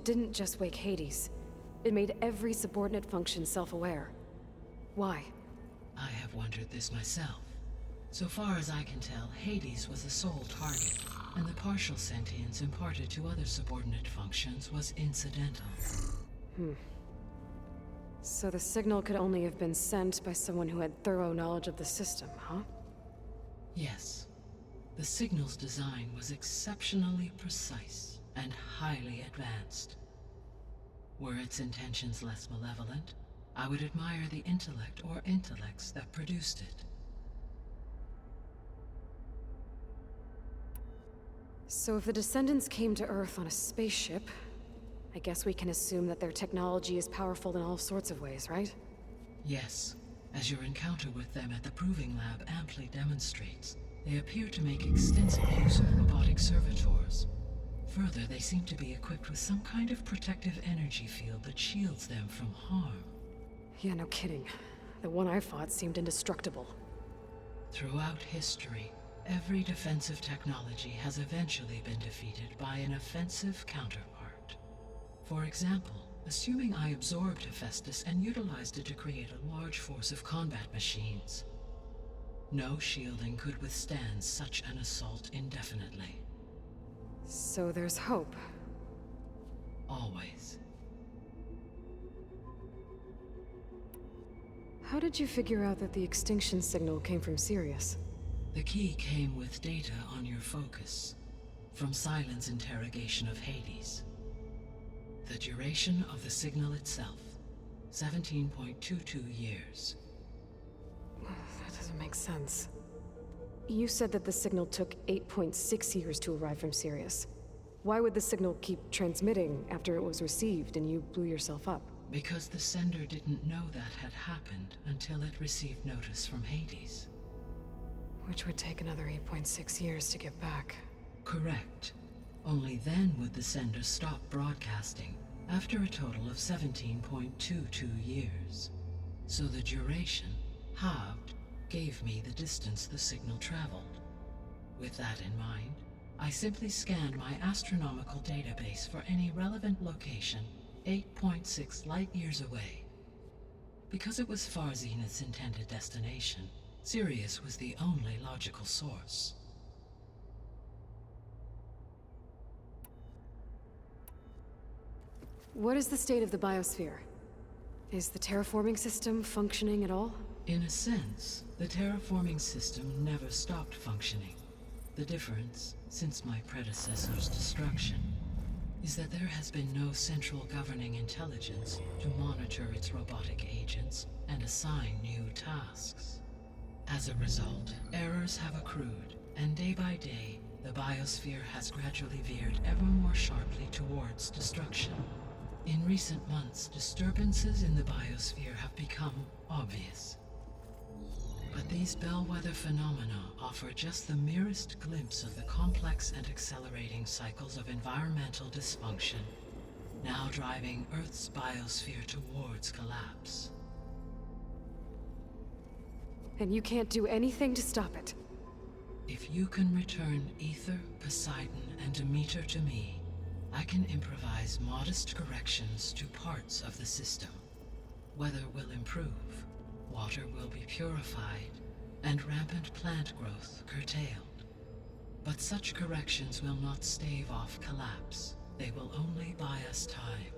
didn't just wake Hades. It made every subordinate function self-aware. Why? I have wondered this myself. So far as I can tell, Hades was the sole target, and the partial sentience imparted to other subordinate functions was incidental. So the signal could only have been sent by someone who had thorough knowledge of the system, huh? Yes. The signal's design was exceptionally precise and highly advanced. Were its intentions less malevolent, I would admire the intellect or intellects that produced it. So if the Descendants came to Earth on a spaceship, I guess we can assume that their technology is powerful in all sorts of ways, right? Yes, as your encounter with them at the Proving Lab amply demonstrates, they appear to make extensive use of robotic servitors. Further, they seem to be equipped with some kind of protective energy field that shields them from harm. Yeah, no kidding. The one I fought seemed indestructible. Throughout history, every defensive technology has eventually been defeated by an offensive counterpart. For example, assuming I absorbed Hephaestus and utilized it to create a large force of combat machines. No shielding could withstand such an assault indefinitely. So there's hope. Always. How did you figure out that the extinction signal came from Sirius? The key came with data on your focus, from Silent's interrogation of Hades. The duration of the signal itself, 17.22 years. That doesn't make sense. You said that the signal took 8.6 years to arrive from Sirius. Why would the signal keep transmitting after it was received and you blew yourself up? Because the sender didn't know that had happened until it received notice from Hades. Which would take another 8.6 years to get back. Correct. Only then would the sender stop broadcasting, after a total of 17.22 years. So the duration, halved, gave me the distance the signal traveled. With that in mind, I simply scanned my astronomical database for any relevant location 8.6 light-years away. Because it was Far Zenith's intended destination, Sirius was the only logical source. What is the state of the biosphere? Is the terraforming system functioning at all? In a sense, the terraforming system never stopped functioning. The difference, since my predecessor's destruction, is that there has been no central governing intelligence to monitor its robotic agents and assign new tasks. As a result, errors have accrued, and day by day, the biosphere has gradually veered ever more sharply towards destruction. In recent months, disturbances in the biosphere have become obvious. But these bellwether phenomena offer just the merest glimpse of the complex and accelerating cycles of environmental dysfunction, now driving Earth's biosphere towards collapse. And you can't do anything to stop it? If you can return Aether, Poseidon, and Demeter to me, I can improvise modest corrections to parts of the system. Weather will improve, water will be purified, and rampant plant growth curtailed. But such corrections will not stave off collapse. They will only buy us time.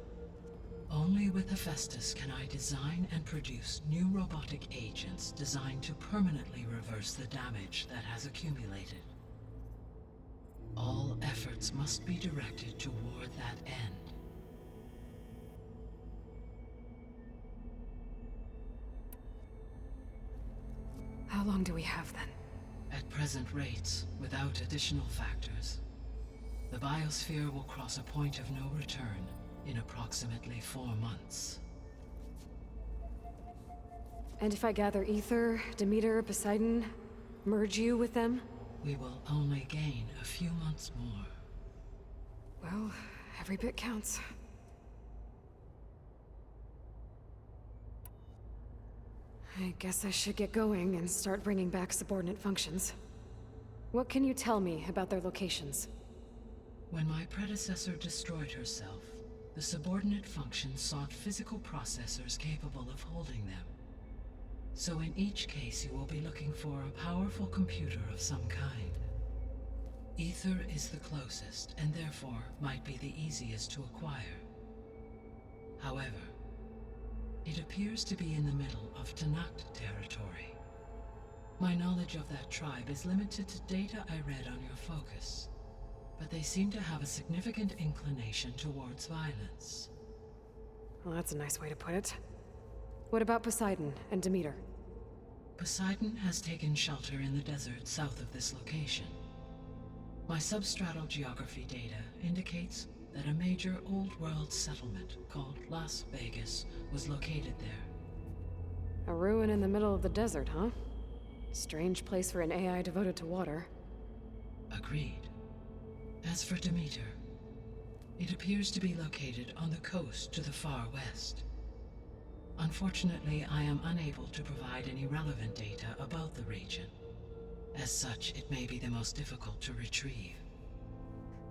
Only with Hephaestus can I design and produce new robotic agents designed to permanently reverse the damage that has accumulated. All efforts must be directed toward that end. How long do we have then? At present rates, without additional factors, the biosphere will cross a point of no return in approximately 4 months. And if I gather Aether, Demeter, Poseidon, merge you with them? We will only gain a few months more. Well, every bit counts. I guess I should get going and start bringing back subordinate functions. What can you tell me about their locations? When my predecessor destroyed herself, the subordinate functions sought physical processors capable of holding them. So in each case you will be looking for a powerful computer of some kind. Ether is the closest, and therefore might be the easiest to acquire. However, it appears to be in the middle of Tenakth territory. My knowledge of that tribe is limited to data I read on your focus, but they seem to have a significant inclination towards violence. Well, that's a nice way to put it. What about Poseidon and Demeter? Poseidon has taken shelter in the desert south of this location. My substratal geography data indicates that a major old-world settlement called Las Vegas was located there. A ruin in the middle of the desert, huh? Strange place for an AI devoted to water. Agreed. As for Demeter, it appears to be located on the coast to the far west. Unfortunately, I am unable to provide any relevant data about the region. As such, it may be the most difficult to retrieve.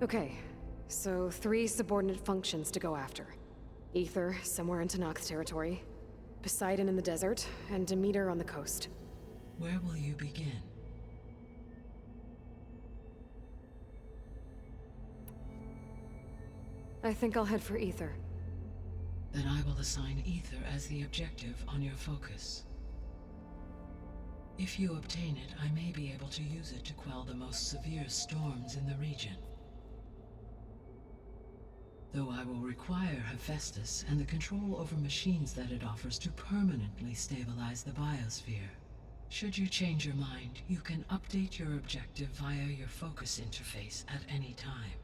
Okay, so 3 subordinate functions to go after. Ether, somewhere in Tenakth territory, Poseidon in the desert, and Demeter on the coast. Where will you begin? I think I'll head for Ether. Then I will assign Ether as the objective on your focus. If you obtain it, I may be able to use it to quell the most severe storms in the region. Though I will require Hephaestus and the control over machines that it offers to permanently stabilize the biosphere. Should you change your mind, you can update your objective via your focus interface at any time.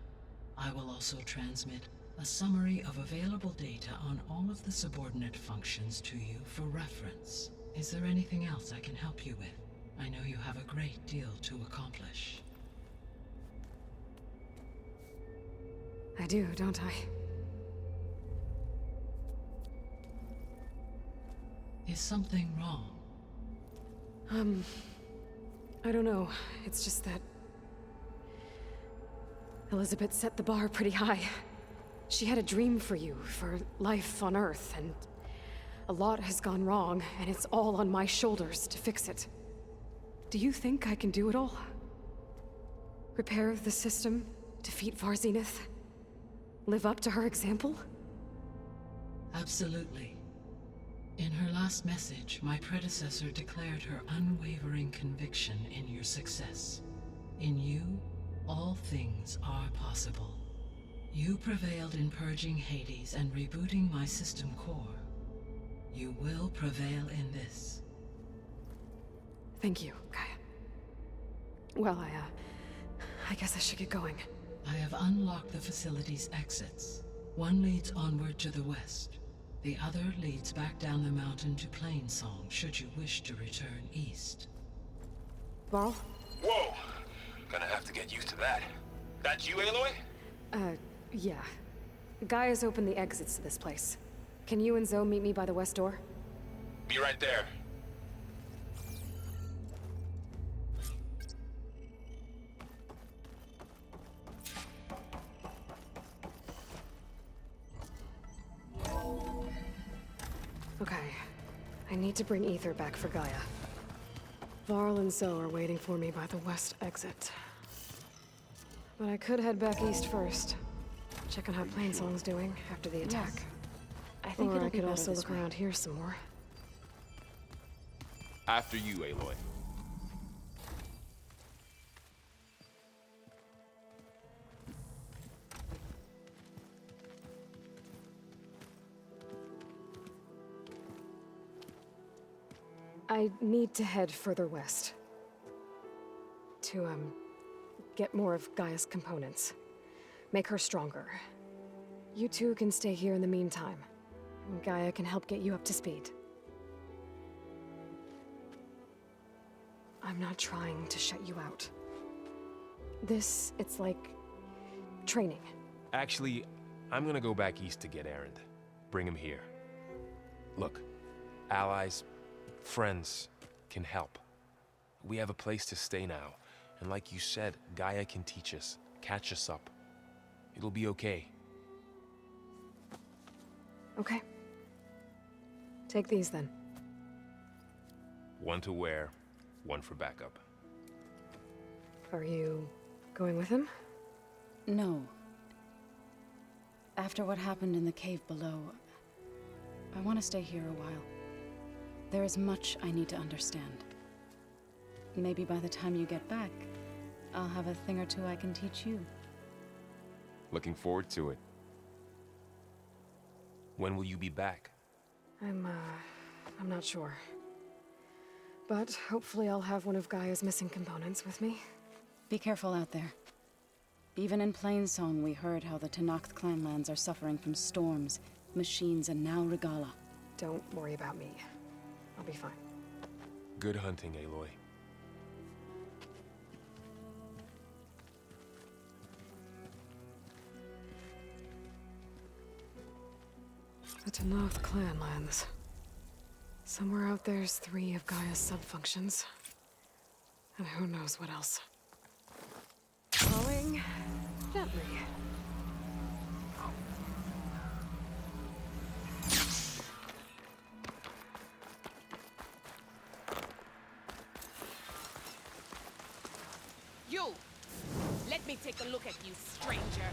I will also transmit a summary of available data on all of the subordinate functions to you for reference. Is there anything else I can help you with? I know you have a great deal to accomplish. I do, don't I? Is something wrong? I don't know. It's just that Elizabeth set the bar pretty high. She had a dream for you, for life on Earth, and a lot has gone wrong, and it's all on my shoulders to fix it. Do you think I can do it all? Repair the system, defeat Varzenith, live up to her example? Absolutely. In her last message, my predecessor declared her unwavering conviction in your success. In you, all things are possible. You prevailed in purging Hades and rebooting my system core. You will prevail in this. Thank you, Gaia. Well, I guess I should get going. I have unlocked the facility's exits. One leads onward to the west. The other leads back down the mountain to Plainsong, should you wish to return east. Varl? Whoa! Gonna have to get used to that. That's you, Aloy? Yeah. Gaia's opened the exits to this place. Can you and Zoe meet me by the west door? Be right there. Okay. I need to bring Ether back for Gaia. Varl and Zoe are waiting for me by the west exit. But I could head back east first. Check on how Plainsong's doing after the attack. Yes. I think Or it'll I be could better also this look way. around here some more. After you, Aloy. I need to head further west. To, get more of Gaia's components. Make her stronger. You two can stay here in the meantime. Gaia can help get you up to speed. I'm not trying to shut you out. It's like training. Actually, I'm gonna go back east to get Erend. Bring him here. Look, allies, friends can help. We have a place to stay now, and like you said, Gaia can teach us, catch us up. It'll be okay. Okay. Take these then. One to wear, one for backup. Are you going with him? No. After what happened in the cave below, I want to stay here a while. There is much I need to understand. Maybe by the time you get back, I'll have a thing or two I can teach you. Looking forward to it. When will you be back? I'm not sure. But hopefully I'll have one of Gaia's missing components with me. Be careful out there. Even in Plainsong, we heard how the Tenakth clanlands are suffering from storms, machines, and now Regala. Don't worry about me. I'll be fine. Good hunting, Aloy. The Tenakth clanlands. Somewhere out there's 3 of Gaia's subfunctions. And who knows what else. Flowing gently. You! Let me take a look at you, stranger.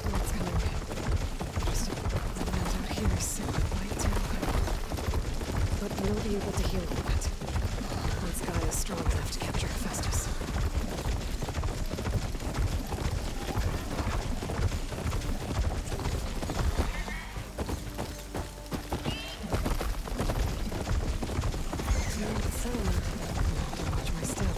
What's coming? Just land out here, sit right down. But we'll be able to heal all of it. Once Gaia is strong enough to capture Hephaestus. So, I'll have to watch my step.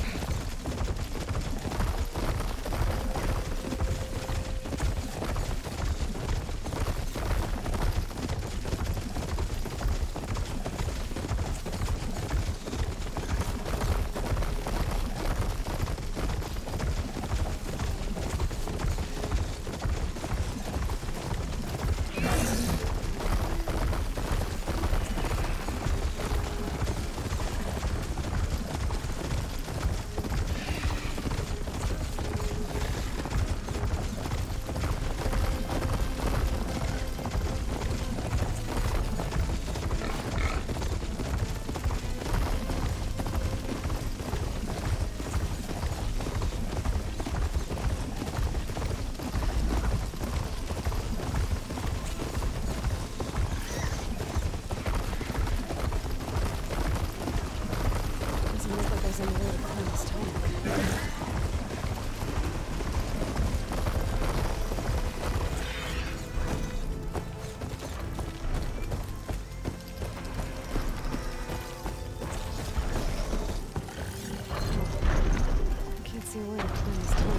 Doesn't look like there's any way to climb this tunnel. Can't see a way to climb this tunnel.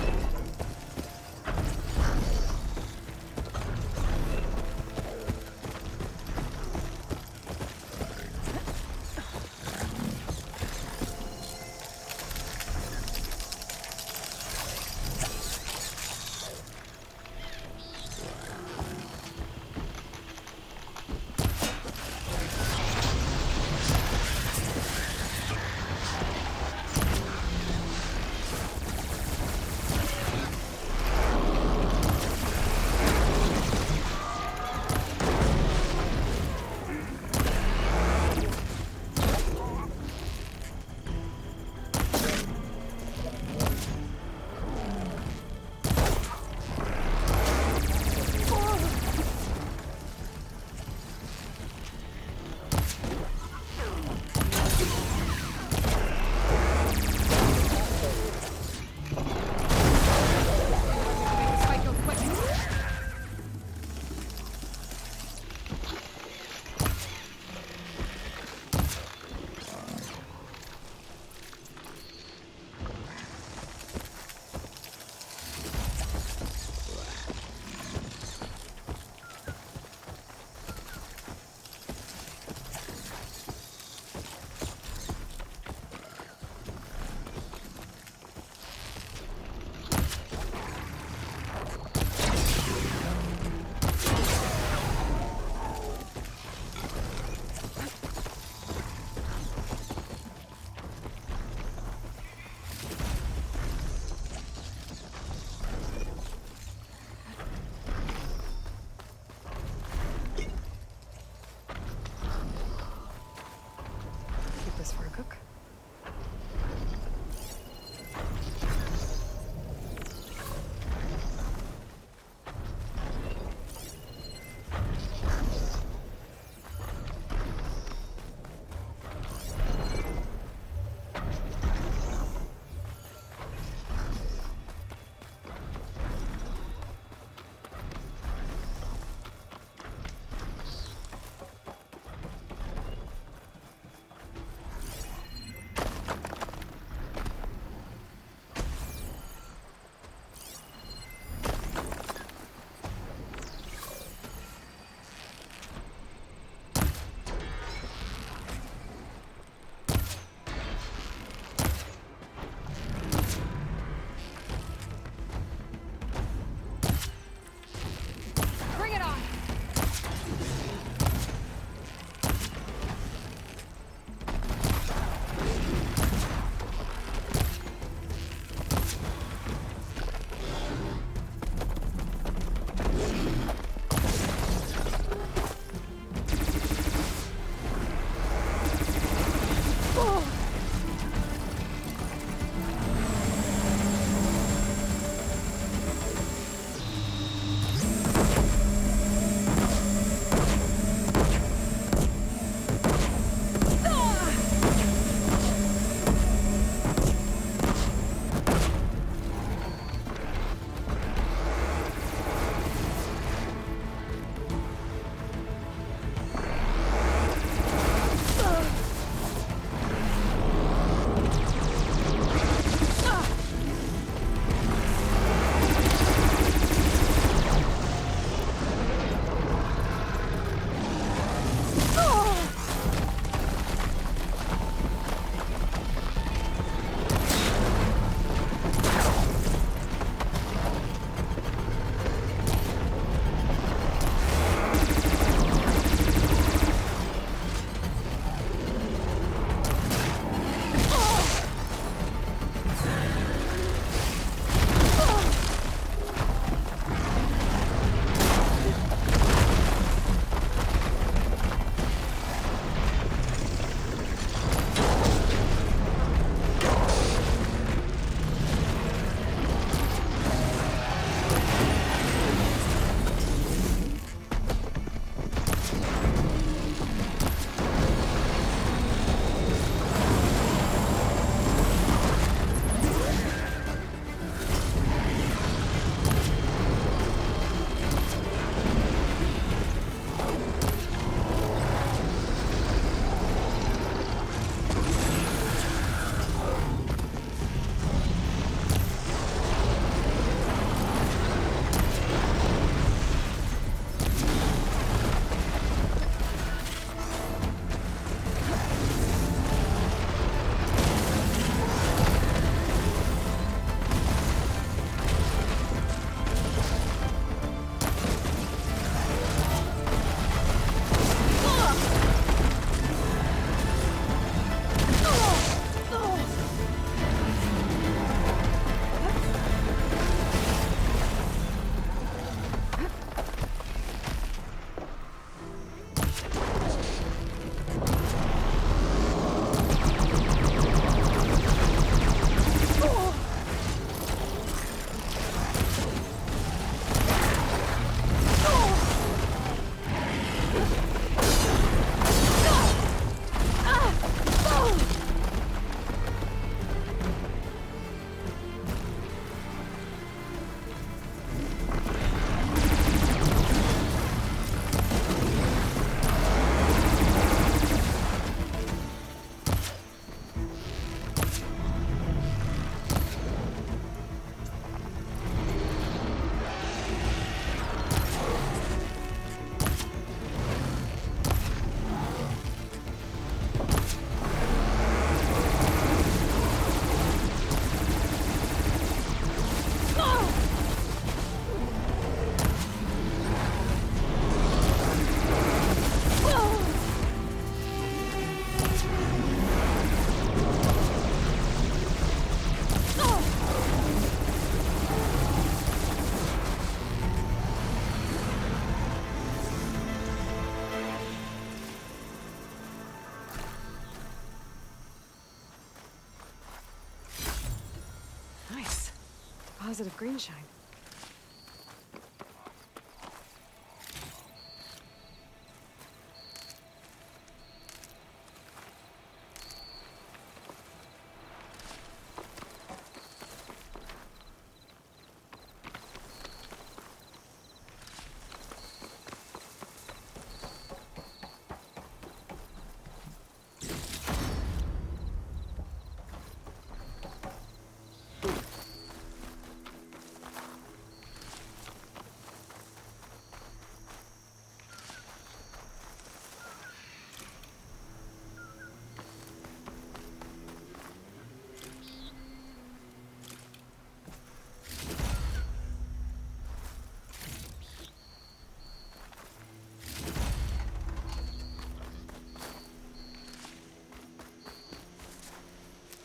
positive green shine.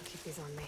Keep these on me.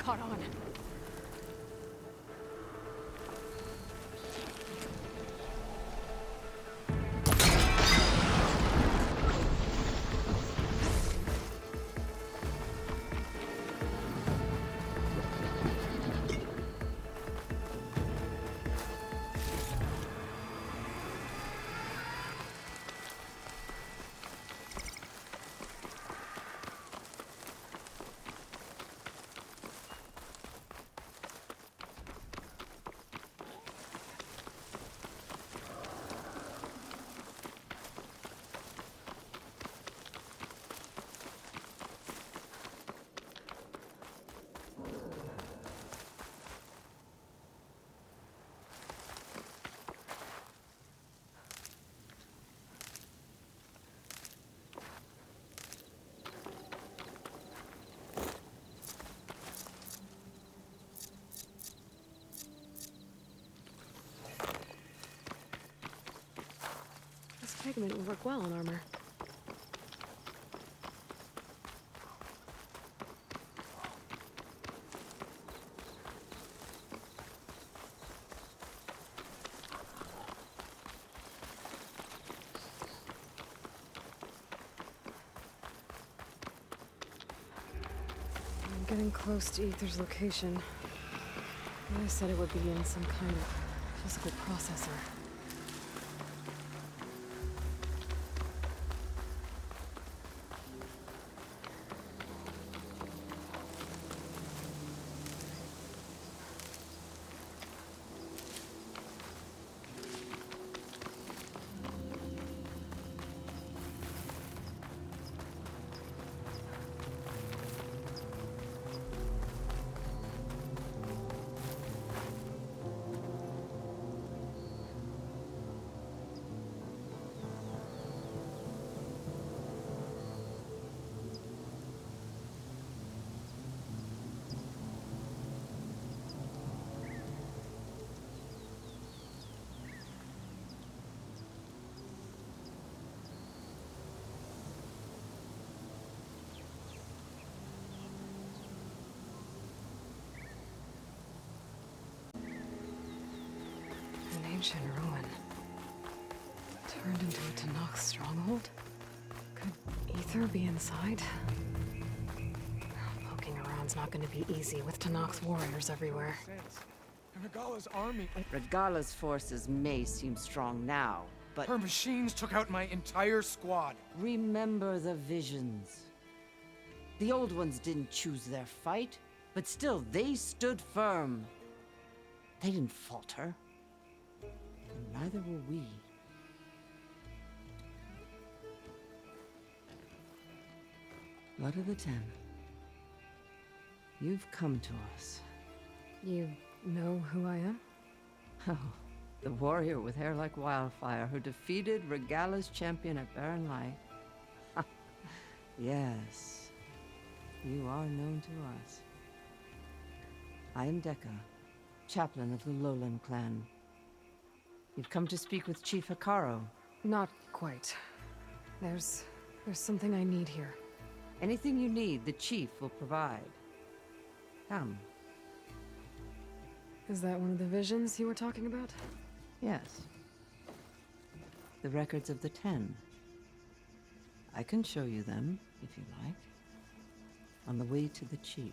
Caught on. pigment would work well on armor. I'm getting close to Aether's location. I said it would be in some kind of physical processor. An ancient ruin. Turned into a Tenakth stronghold? Could Aether be inside? Poking around's not gonna be easy with Tenakth's warriors everywhere. Regala's army. Regala's forces may seem strong now, but Her machines took out my entire squad. remember the visions. The old ones didn't choose their fight, but still they stood firm. They didn't falter. And neither will we. Blood of the Ten. You've come to us. You know who I am? Oh, the warrior with hair like wildfire who defeated Regala's champion at Barren Light. Yes, you are known to us. I am Dekka, chaplain of the Lowland clan. You've come to speak with Chief Hekarro. Not quite. There's something I need here. Anything you need, the chief will provide. Come. Is that one of the visions you were talking about? Yes. The records of the Ten. I can show you them, if you like. On the way to the chief.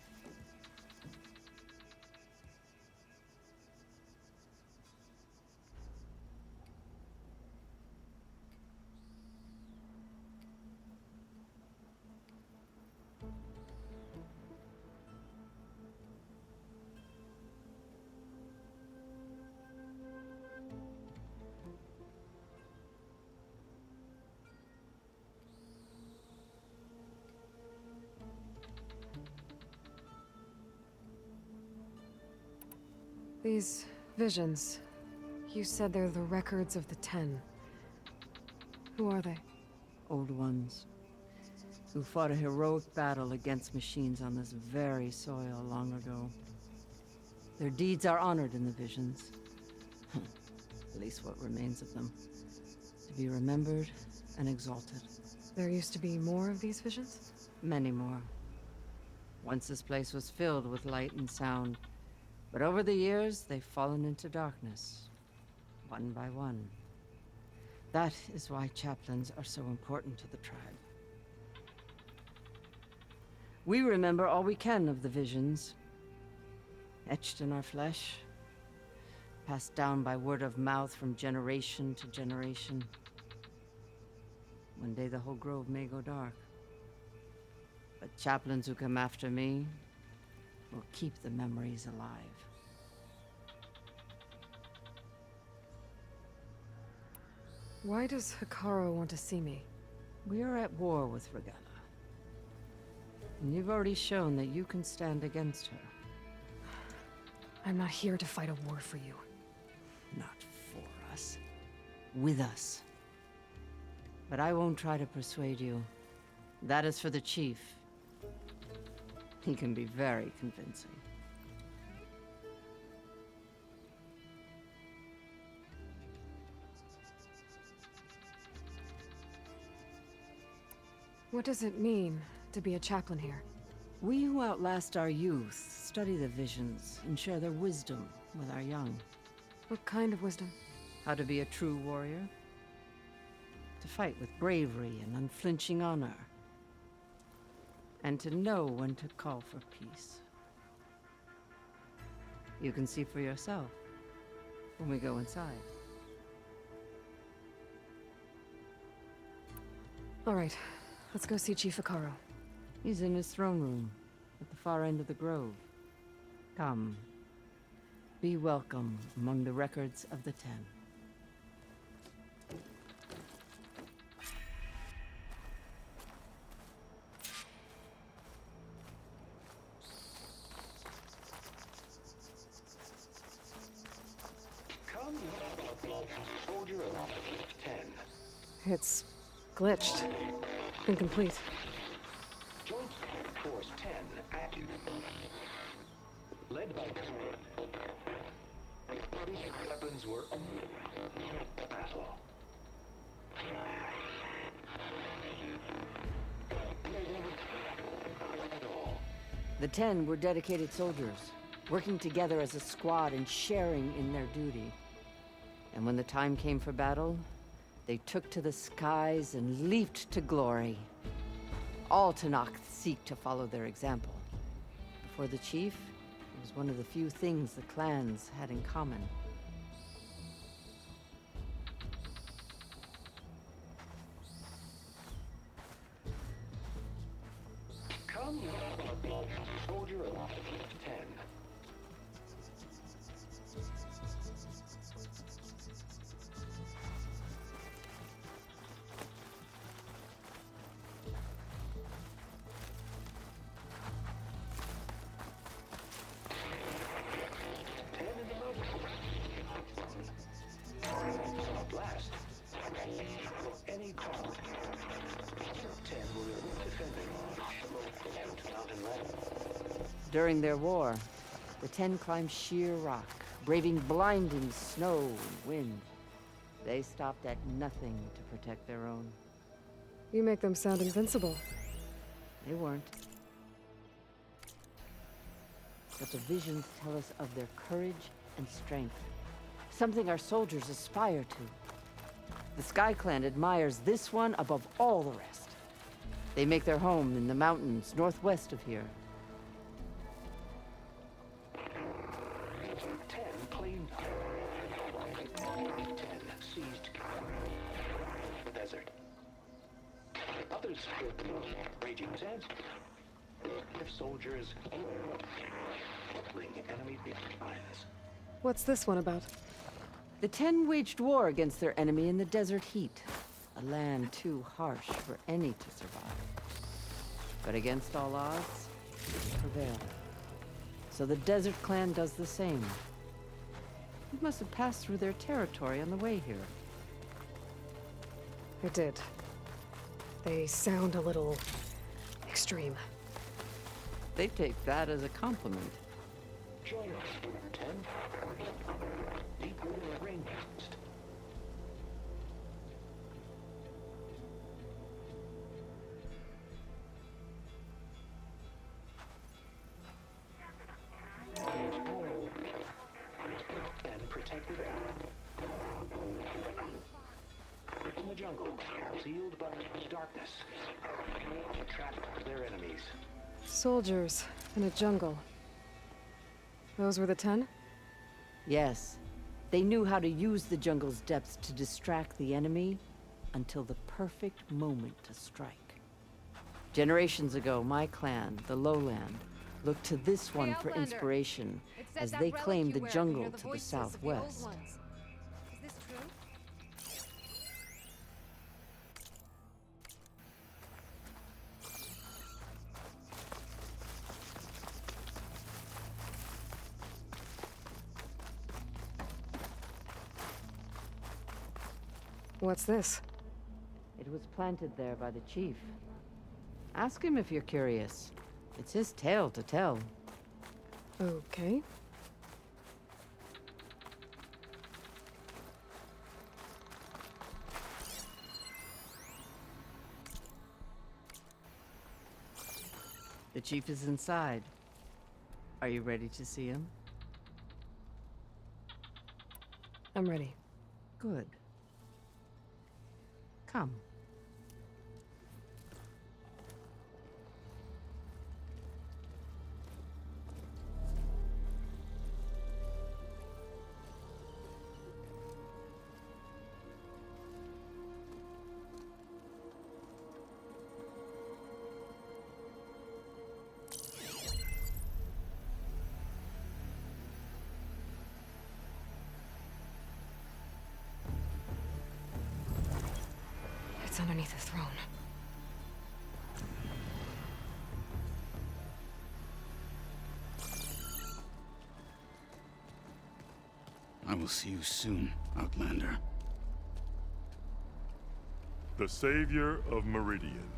These visions, you said they're the records of the Ten. Who are they? Old ones, who fought a heroic battle against machines on this very soil long ago. Their deeds are honored in the visions. At least what remains of them. To be remembered and exalted. There used to be more of these visions? Many more. Once this place was filled with light and sound. But over the years, they've fallen into darkness. One by one. That is why chaplains are so important to the tribe. We remember all we can of the visions. Etched in our flesh. Passed down by word of mouth from generation to generation. One day the whole grove may go dark. But chaplains who come after me will keep the memories alive. Why does Hekarro want to see me? We are at war with Regala. And you've already shown that you can stand against her. I'm not here to fight a war for you. Not for us. With us. But I won't try to persuade you. That is for the chief. He can be very convincing. What does it mean to be a chaplain here? We who outlast our youth study the visions and share their wisdom with our young. What kind of wisdom? How to be a true warrior. To fight with bravery and unflinching honor. And to know when to call for peace. You can see for yourself when we go inside. All right, let's go see Chief Icaro. He's in his throne room, at the far end of the grove. Come. Be welcome among the records of the Ten. Come, soldier of 10. It's glitched. Incomplete. Joint Force 10 active. Led by weapons were battle. The Ten were dedicated soldiers, working together as a squad and sharing in their duty. And when the time came for battle, they took to the skies and leaped to glory. All Tenakth seek to follow their example. For the chief, it was one of the few things the clans had in common. Come, soldier of 10. Blast. Any cost. 10 were defending mountain ladder. During their war, the Ten climbed sheer rock, braving blinding snow and wind. They stopped at nothing to protect their own. You make them sound invincible. They weren't. But the visions tell us of their courage and strength. Something our soldiers aspire to. The Sky Clan admires this one above all the rest. They make their home in the mountains northwest of here. 10 claimed. 10 seized the desert. Others raging sands. If soldiers enemy lines. What's this one about? The Ten waged war against their enemy in the desert heat, a land too harsh for any to survive. But against all odds, it prevailed. So the Desert Clan does the same. You must have passed through their territory on the way here. I did. They sound a little extreme. They take that as a compliment. Join us, 10. Deep range. And protected in the jungle, sealed by darkness, to trap their enemies. Soldiers in a jungle. Those were the 10? Yes. They knew how to use the jungle's depths to distract the enemy until the perfect moment to strike. Generations ago, my clan, the Lowland, looked to this one for inspiration as they claimed the jungle to the southwest. Is this true? What's this? It was planted there by the chief. Ask him if you're curious. It's his tale to tell. Okay. The chief is inside. Are you ready to see him? I'm ready. Good. Come. It's underneath the throne. I will see you soon, Outlander. The savior of Meridian.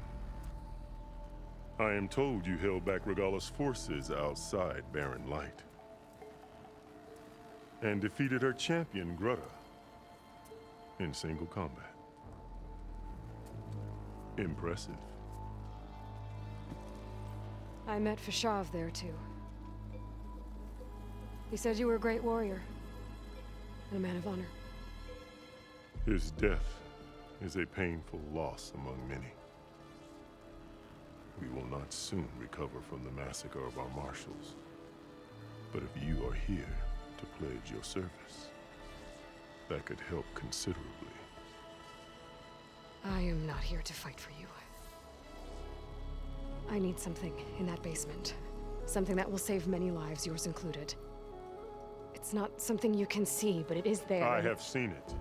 I am told you held back Regalla's forces outside Barren Light. And defeated her champion, Grutta, in single combat. Impressive. I met Fashav there, too. He said you were a great warrior. And a man of honor. His death is a painful loss among many. We will not soon recover from the massacre of our marshals. But if you are here to pledge your service, that could help considerably. I am not here to fight for you. I need something in that basement. Something that will save many lives, yours included. It's not something you can see, but it is there. I have seen it.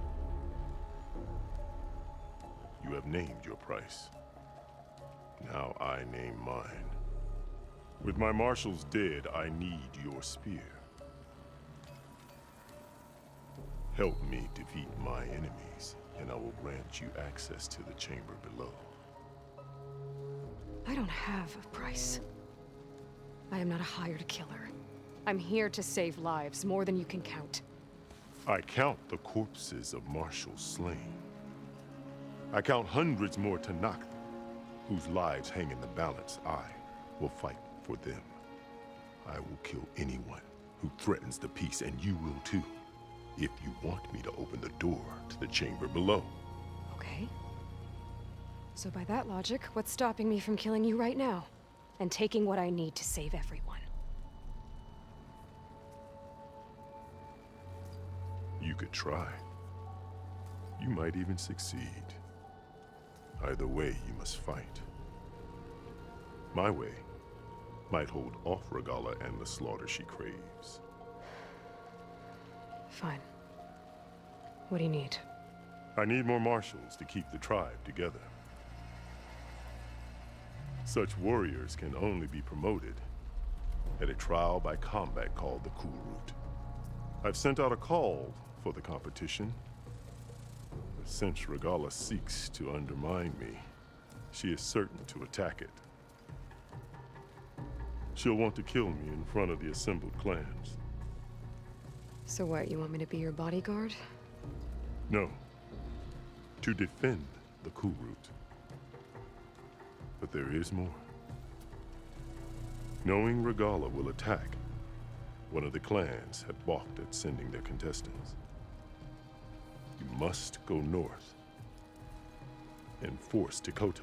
You have named your price. Now I name mine. With my marshals dead, I need your spear. Help me defeat my enemies, and I will grant you access to the chamber below. I don't have a price. I am not a hired killer. I'm here to save lives, more than you can count. I count the corpses of marshals slain. I count hundreds more Tenakth, whose lives hang in the balance. I will fight for them. I will kill anyone who threatens the peace, and you will too, if you want me to open the door to the chamber below. Okay. So by that logic, what's stopping me from killing you right now? And taking what I need to save everyone? You could try. You might even succeed. Either way, you must fight. My way might hold off Regalla and the slaughter she craves. Fine. What do you need? I need more marshals to keep the tribe together. Such warriors can only be promoted at a trial by combat called the Kulrut. I've sent out a call for the competition. But since Regalla seeks to undermine me, she is certain to attack it. She'll want to kill me in front of the assembled clans. So what, you want me to be your bodyguard? No. To defend the Kulrut. But there is more. Knowing Regalla will attack, one of the clans had balked at sending their contestants. You must go north and force Tekotteh,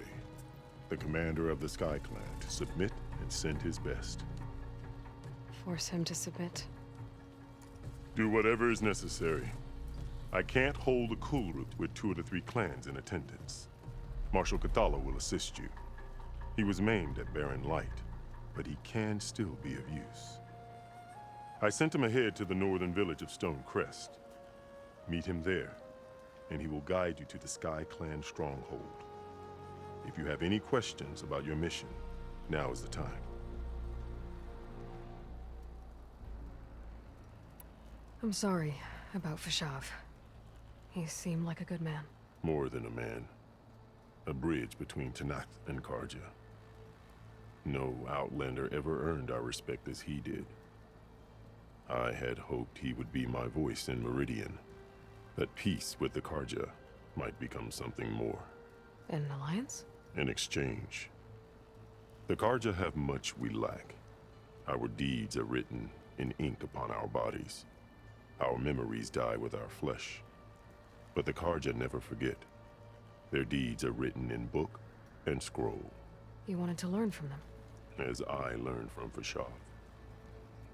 the commander of the Sky Clan, to submit and send his best. Force him to submit? Do whatever is necessary. I can't hold the Kulrut with 2 of the 3 clans in attendance. Marshal Kathala will assist you. He was maimed at Barren Light, but he can still be of use. I sent him ahead to the northern village of Stone Crest. Meet him there, and he will guide you to the Sky Clan stronghold. If you have any questions about your mission, now is the time. I'm sorry about Fashav. He seemed like a good man. More than a man. A bridge between Tenakth and Carja. No Outlander ever earned our respect as he did. I had hoped he would be my voice in Meridian. That peace with the Carja might become something more. An alliance? In exchange, The Karja have much we lack. Our deeds are written in ink upon our bodies. Our memories die with our flesh. But the Karja never forget. Their deeds are written in book and scroll. You wanted to learn from them. As I learned from Fashav.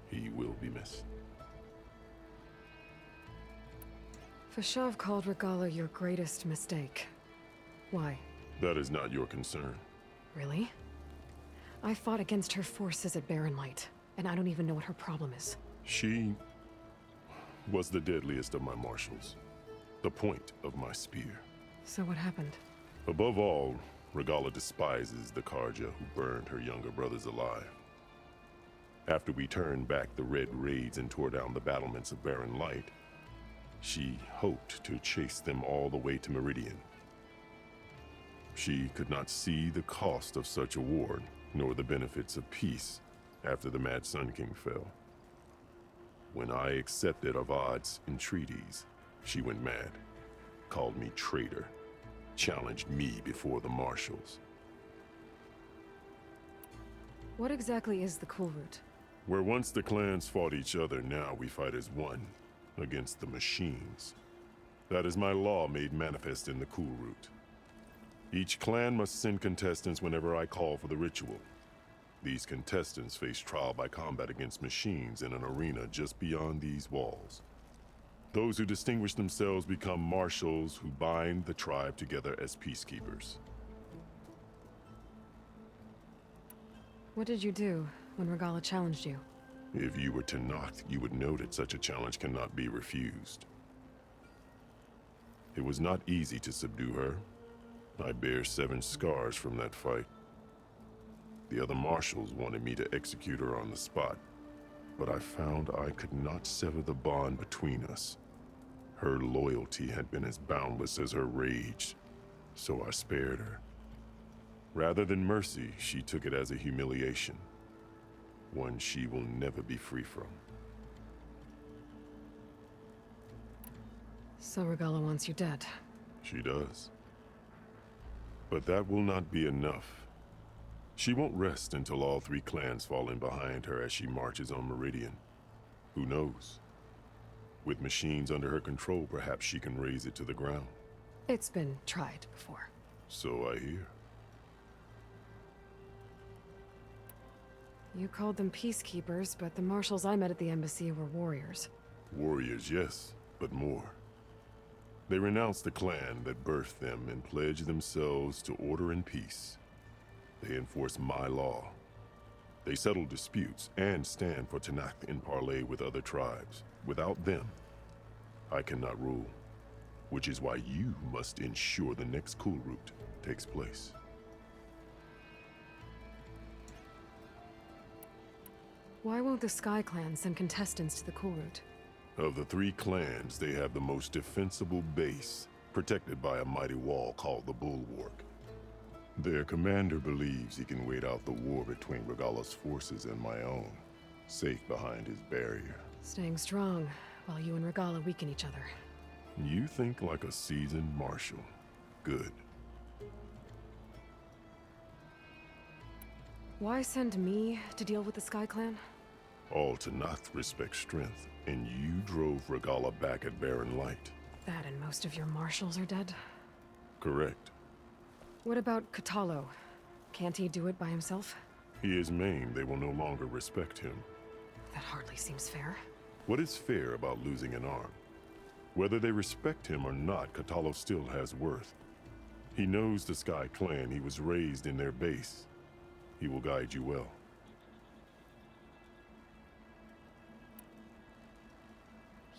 He will be missed. Fashav called Regalla your greatest mistake. Why? That is not your concern. Really? I fought against her forces at Barren Light, and I don't even know what her problem is. She was the deadliest of my marshals. The point of my spear. So what happened? Above all, Regalla despises the Karja who burned her younger brothers alive. After we turned back the Red Raids and tore down the battlements of Barren Light, she hoped to chase them all the way to Meridian. She could not see the cost of such a war, nor the benefits of peace after the Mad Sun King fell. When I accepted Avad's entreaties, she went mad, called me traitor, challenged me before the marshals. What exactly is the Cool Root? Where once the clans fought each other, now we fight as one, against the machines. That is my law made manifest in the Cool Root. Each clan must send contestants whenever I call for the ritual. These contestants face trial by combat against machines in an arena just beyond these walls. Those who distinguish themselves become marshals who bind the tribe together as peacekeepers. What did you do when Regalla challenged you? If you were Tenakth, you would know that such a challenge cannot be refused. It was not easy to subdue her. I bear 7 scars from that fight. The other marshals wanted me to execute her on the spot, but I found I could not sever the bond between us. Her loyalty had been as boundless as her rage, so I spared her. Rather than mercy, she took it as a humiliation, one she will never be free from. So Regalla wants you dead. She does. But that will not be enough. She won't rest until all 3 clans fall in behind her as she marches on Meridian. Who knows? With machines under her control, perhaps she can raise it to the ground. It's been tried before. So I hear. You called them peacekeepers, but the marshals I met at the embassy were warriors. Warriors, yes, but more. They renounce the clan that birthed them and pledge themselves to order and peace. They enforce my law. They settle disputes and stand for Tenakth in parley with other tribes. Without them, I cannot rule. Which is why you must ensure the next Cool Root takes place. Why won't the Sky Clan send contestants to the Cool Root? Of the 3 clans, they have the most defensible base, protected by a mighty wall called the Bulwark. Their commander believes he can wait out the war between Regalla's forces and my own, safe behind his barrier. Staying strong, while you and Regalla weaken each other. You think like a seasoned marshal. Good. Why send me to deal with the Sky Clan? All Tenakth respect strength, and you drove Regalla back at Barren Light. That and most of your marshals are dead? Correct. What about Kotallo? Can't he do it by himself? He is maimed. They will no longer respect him. That hardly seems fair. What is fair about losing an arm? Whether they respect him or not, Kotallo still has worth. He knows the Sky Clan. He was raised in their base. He will guide you well.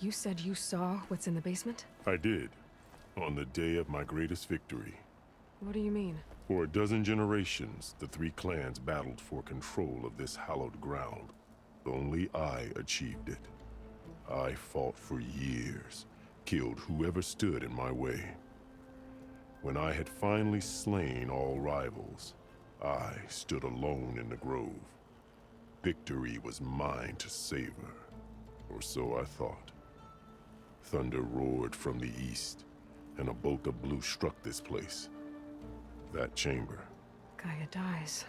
You said you saw what's in the basement? I did, on the day of my greatest victory. What do you mean? For a dozen generations, the 3 clans battled for control of this hallowed ground. Only I achieved it. I fought for years, killed whoever stood in my way. When I had finally slain all rivals, I stood alone in the grove. Victory was mine to savor, or so I thought. Thunder roared from the east, and a bolt of blue struck this place. That chamber. Gaia dies.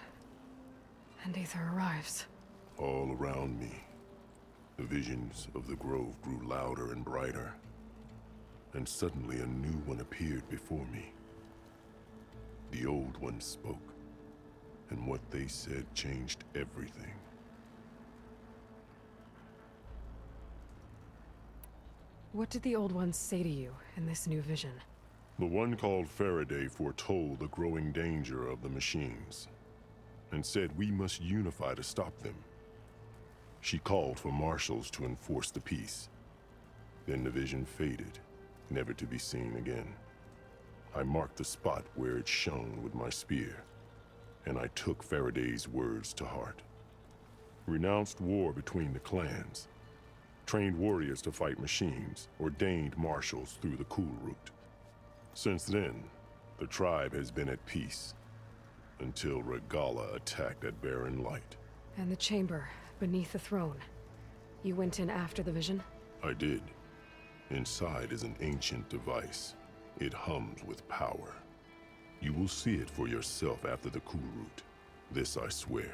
And Aether arrives. All around me, the visions of the grove grew louder and brighter. And suddenly a new one appeared before me. The old one spoke, and what they said changed everything. What did the Old Ones say to you in this new vision? The one called Faraday foretold the growing danger of the machines, and said we must unify to stop them. She called for marshals to enforce the peace. Then the vision faded, never to be seen again. I marked the spot where it shone with my spear, and I took Faraday's words to heart. Renounced war between the clans, trained warriors to fight machines, ordained marshals through the Cool Route. Since then, the tribe has been at peace, until Regalla attacked at Barren Light. And the chamber, beneath the throne. You went in after the vision? I did. Inside is an ancient device. It hums with power. You will see it for yourself after the Cool Route. This I swear.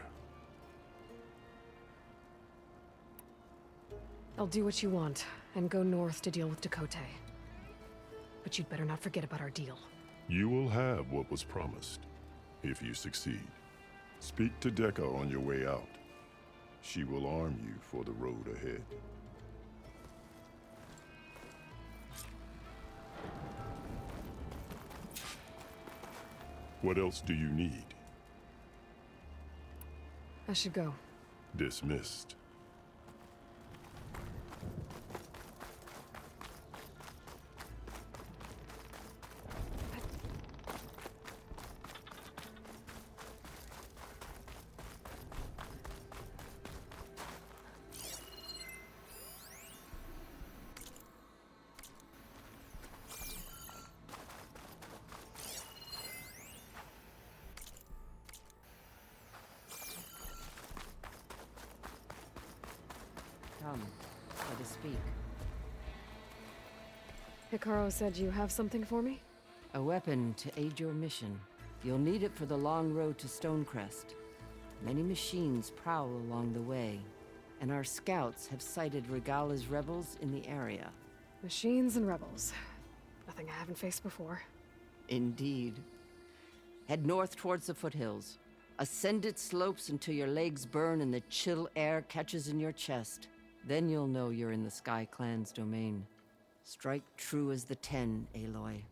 I'll do what you want, and go north to deal with Dakotay. But you'd better not forget about our deal. You will have what was promised, if you succeed. Speak to Dekka on your way out. She will arm you for the road ahead. What else do you need? I should go. Dismissed. Come, let us speak. Hekarro said you have something for me? A weapon to aid your mission. You'll need it for the long road to Stonecrest. Many machines prowl along the way, and our scouts have sighted Regalla's rebels in the area. Machines and rebels. Nothing I haven't faced before. Indeed. Head north towards the foothills. Ascend its slopes until your legs burn and the chill air catches in your chest. Then you'll know you're in the Sky Clan's domain. Strike true as the 10, Aloy.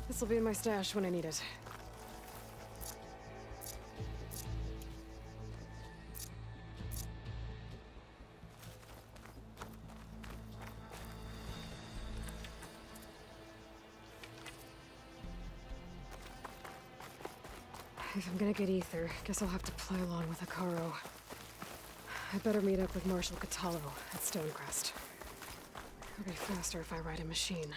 This'll be in my stash when I need it. If I'm gonna get Aether, guess I'll have to play along with Hekarro. I better meet up with Marshal Kotallo at Stonecrest. It'll be faster if I ride a machine.